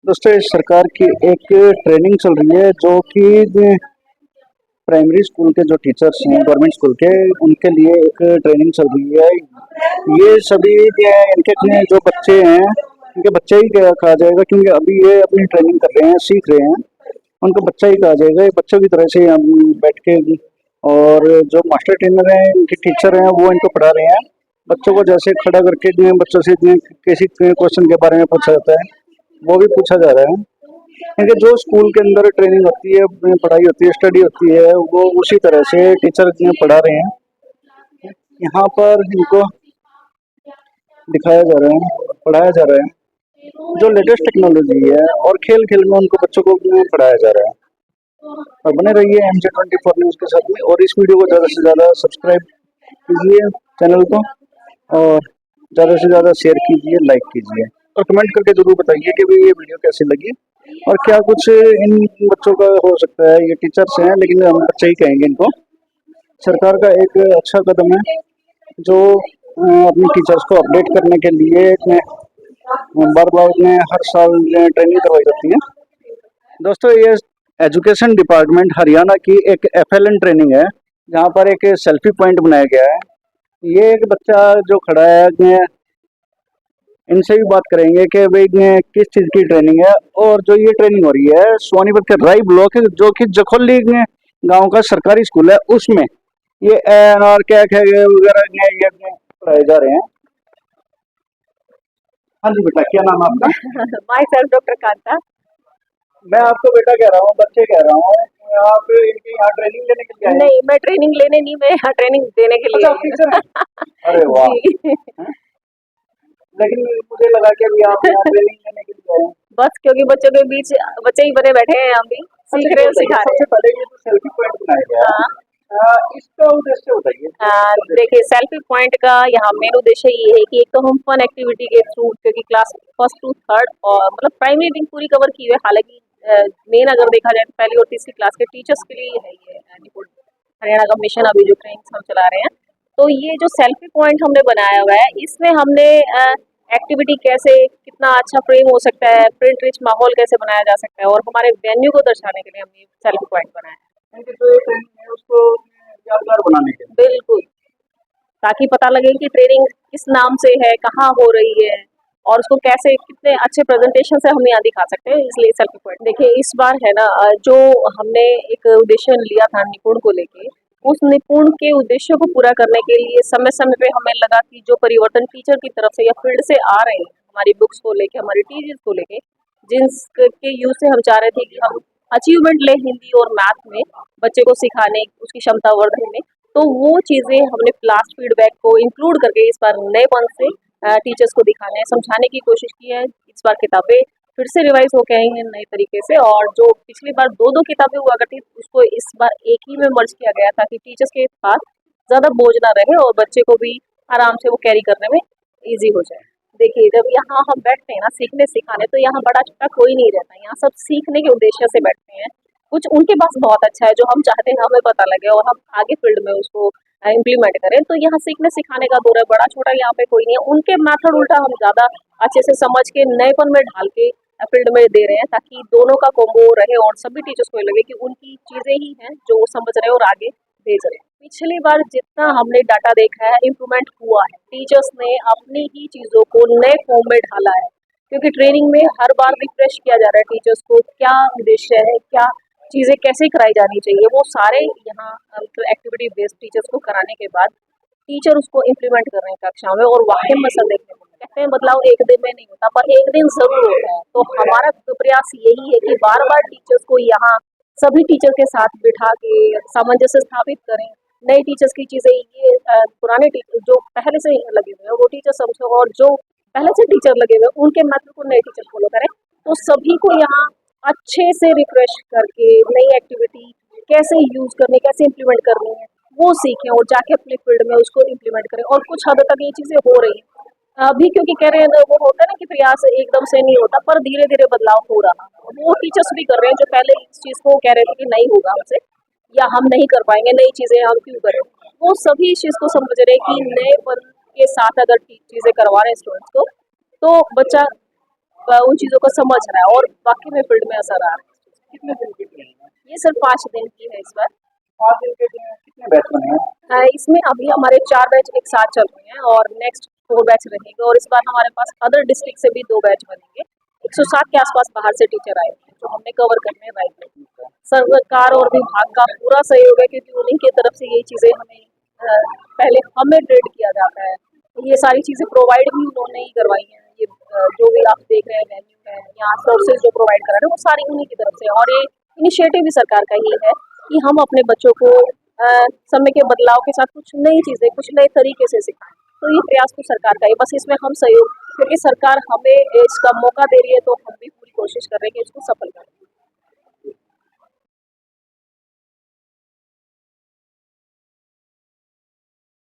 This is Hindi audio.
दोस्तों इस सरकार की एक ट्रेनिंग चल रही है जो कि प्राइमरी स्कूल के जो टीचर्स हैं गवर्नमेंट स्कूल के उनके लिए एक ट्रेनिंग चल रही है। ये सभी इनके जो बच्चे हैं इनके बच्चे ही कहा जाएगा क्योंकि अभी ये अपनी ट्रेनिंग कर रहे हैं, सीख रहे हैं। उनको बच्चा ही कहा जाएगा, ये बच्चों की तरह से हम बैठ के और जो मास्टर ट्रेनर हैं इनके टीचर हैं वो इनको पढ़ा रहे हैं। बच्चों को जैसे खड़ा करके बच्चों से किसी क्वेश्चन के बारे में पूछा जाता है वो भी पूछा जा रहा है। क्योंकि जो स्कूल के अंदर ट्रेनिंग होती है, पढ़ाई होती है, स्टडी होती है, वो उसी तरह से टीचर पढ़ा रहे हैं। यहाँ पर इनको दिखाया जा रहा है, पढ़ाया जा रहा है जो लेटेस्ट टेक्नोलॉजी है और खेल खेल में उनको बच्चों को पढ़ाया जा रहा है। और बने रहिए MJ24 न्यूज़ के साथ में और इस वीडियो को ज़्यादा से ज़्यादा सब्सक्राइब कीजिए चैनल को और ज़्यादा से ज़्यादा शेयर कीजिए, लाइक कीजिए और कमेंट करके ज़रूर बताइए कि भाई ये वीडियो कैसी लगी और क्या कुछ इन बच्चों का हो सकता है। ये टीचर्स हैं लेकिन हम बच्चे ही कहेंगे इनको। सरकार का एक अच्छा कदम है जो अपने टीचर्स को अपडेट करने के लिए बार बार हर साल ट्रेनिंग करवाई जाती है। दोस्तों ये एजुकेशन डिपार्टमेंट हरियाणा की एक FLN ट्रेनिंग है जहाँ पर एक सेल्फी पॉइंट बनाया गया है। ये एक बच्चा जो खड़ा है इनसे भी बात करेंगे कि भाई किस चीज़ की ट्रेनिंग है। और जो ये ट्रेनिंग हो रही है सोनीपत के राई ब्लॉक जो कि जखोली गांव का सरकारी स्कूल है उसमें ये ANR क्या वगैरह ये पढ़ाए जा रहे हैं। हाँ जी बेटा, क्या नाम है आपका? My self doctor Kanta. मैं आपको बेटा कह रहा हूँ, बच्चे कह रहा हूँ। आप इनकी यहाँ ट्रेनिंग लेने के लिए आए हैं? नहीं, मैं ट्रेनिंग लेने नहीं, मैं यहाँ ट्रेनिंग देने के लिए अच्छा, आप टीचर हैं? अरे वाह। जी। लेकिन मुझे लगा कि अभी आप यहाँ ट्रेनिंग लेने के लिए आए हैं। बस क्योंकि बच्चों के बीच बच्चे ही बने बैठे हैं, हम भी सीख रहे हैं, सिखा रहे सबसे हैं। पहले ये जो सेल्फी पॉइंट बनाया गया है इसका उद्देश्य बताइए। देखिए, सेल्फी पॉइंट का यहाँ मेन उद्देश्य ये है कि एक तो हम फन एक्टिविटी के थ्रू, क्योंकि क्लास फर्स्ट टू थर्ड और मतलब प्राइमरी दिन पूरी कवर की हुई है। हालांकि मेन अगर देखा जाए तो पहली और तीसरी क्लास के टीचर्स के लिए है ये हरियाणा का मिशन अभी जो ट्रेनिंग हम चला रहे हैं। तो ये जो सेल्फी पॉइंट हमने बनाया हुआ है इसमें हमने एक्टिविटी कैसे कितना अच्छा फ्रेम हो सकता है, प्रिंट रिच माहौल कैसे बनाया जा सकता है और हमारे वेन्यू को दर्शाने के लिए हमने सेल्फी पॉइंट बनाया है। जो ये ट्रेनिंग है उसको यादगार बनाने के लिए बिल्कुल, ताकि पता लगे कि ट्रेनिंग किस नाम से है, कहाँ हो रही है और उसको कैसे कितने अच्छे प्रेजेंटेशन से हम यहाँ दिखा सकते हैं, इसलिए सेल्फी पॉइंट। देखिए इस बार है ना जो हमने एक उद्देश्य लिया था निपुण को लेके, उस निपुण के उद्देश्य को पूरा करने के लिए समय समय पे हमें लगा कि जो परिवर्तन टीचर की तरफ से या फील्ड से आ रहे हैं हमारी बुक्स को लेके, हमारी टीचर्स को लेके, जिनके यूज से हम चाह रहे थे कि हम अचीवमेंट ले हिंदी और मैथ में बच्चे को सिखाने, उसकी क्षमता वर्धन में, तो वो चीज़ें हमने क्लास फीडबैक को इंक्लूड करके इस बार नएपन से टीचर्स को दिखाने समझाने की कोशिश की है। इस बार किताबें फिर से रिवाइज होके आई हैं नए तरीके से और जो पिछली बार दो दो किताबें हुआ करती उसको इस बार एक ही में मर्ज किया गया ताकि टीचर्स के पास ज़्यादा बोझ ना रहे और बच्चे को भी आराम से वो कैरी करने में ईजी हो जाए। देखिए जब यहाँ हम बैठते हैं ना सीखने सिखाने, तो यहाँ बड़ा छोटा कोई नहीं रहता, यहाँ सब सीखने के उद्देश्य से बैठते हैं। कुछ उनके पास बहुत अच्छा है जो हम चाहते हैं हमें पता लगे और हम आगे फील्ड में उसको इम्प्लीमेंट करें। तो यहाँ सीखने सिखाने का दौर है, बड़ा छोटा यहाँ पे कोई नहीं है। उनके मेथड उल्टा हम ज़्यादा अच्छे से समझ के नएपन में ढाल के फील्ड में दे रहे हैं ताकि दोनों का कॉम्बो रहे और सभी टीचर्स को लगे कि उनकी चीज़ें ही हैं जो वो समझ रहे हैं और आगे भेज रहे हैं। पिछली बार जितना हमने डाटा देखा है इम्प्रूवमेंट हुआ है, टीचर्स ने अपनी ही चीज़ों को नए फॉर्म में ढाला है क्योंकि ट्रेनिंग में हर बार रिफ्रेश किया जा रहा है टीचर्स को क्या उद्देश्य है, क्या चीज़ें कैसे कराई जानी चाहिए, वो सारे यहाँ एक्टिविटी बेस्ड टीचर्स को कराने के बाद टीचर उसको इम्प्लीमेंट कर रहे हैं कक्षा में और वाकई में असर देखने को कहते हैं बदलाव एक दिन में नहीं होता पर एक दिन जरूर होता है। तो हमारा प्रयास यही है कि बार बार टीचर्स को यहाँ सभी टीचर के साथ बिठा के सामंजस्य स्थापित करें। नए टीचर्स की चीज़ें ये पुराने टीचर जो पहले से लगे हुए हैं वो टीचर समझो और जो पहले से टीचर लगे हुए हैं उनके मेथड को नए टीचर फॉलो करें। तो सभी को यहाँ अच्छे से रिफ्रेश करके नई एक्टिविटी कैसे यूज करनी, कैसे इम्प्लीमेंट करनी है वो सीखें और जाके अपने फील्ड में उसको इम्प्लीमेंट करें। और कुछ हद तक ये चीज़ें हो रही हैं अभी क्योंकि कह रहे हैं वो होता है ना कि प्रयास एकदम से नहीं होता पर धीरे धीरे बदलाव हो रहा है। वो टीचर्स भी कर रहे हैं जो पहले इस चीज़ को कह रहे थे कि नहीं होगा हमसे या हम नहीं कर पाएंगे, नई चीज़ें हम क्यों करें, वो सभी इस चीज़ को समझ रहे हैं कि नएपन के साथ अगर चीज़ें करवा रहे हैं स्टूडेंट्स को तो बच्चा उन चीज़ों को समझ रहा है और वाकई में फील्ड में असर आ रहा है। कितने दिन की ट्रेनिंग है? ये सिर्फ 5 दिन की है इस बार। 5 दिन के लिए कितने बैच बने हैं? इसमें अभी हमारे 4 बैच एक साथ चल रहे हैं और नेक्स्ट 4 बैच रहेंगे और इस बार हमारे पास अदर डिस्ट्रिक्ट से भी 2 बैच बनेंगे। 107 के आसपास बाहर से टीचर आए हैं जो हमने कवर करने हैं राइट में। सरकार और विभाग का पूरा सहयोग है क्योंकि उन्हीं की तरफ से ये चीज़ें हमें पहले हमें ट्रेड किया जाता है। ये सारी चीज़ें प्रोवाइड भी उन्होंने ही करवाई हैं। ये जो भी आप देख रहे हैं वेन्यू है या सोर्सेज जो प्रोवाइड करा रहे हैं वो सारी उन्हीं की तरफ से और ये इनिशिएटिव भी सरकार का ही है कि हम अपने बच्चों को समय के बदलाव के साथ कुछ नई चीज़ें कुछ नए तरीके से सिखाएं। तो ये प्रयास तो सरकार का है, बस इसमें हम सहयोग क्योंकि सरकार हमें इसका मौका दे रही है तो हम भी पूरी कोशिश कर रहे हैं कि इसको सफल करें।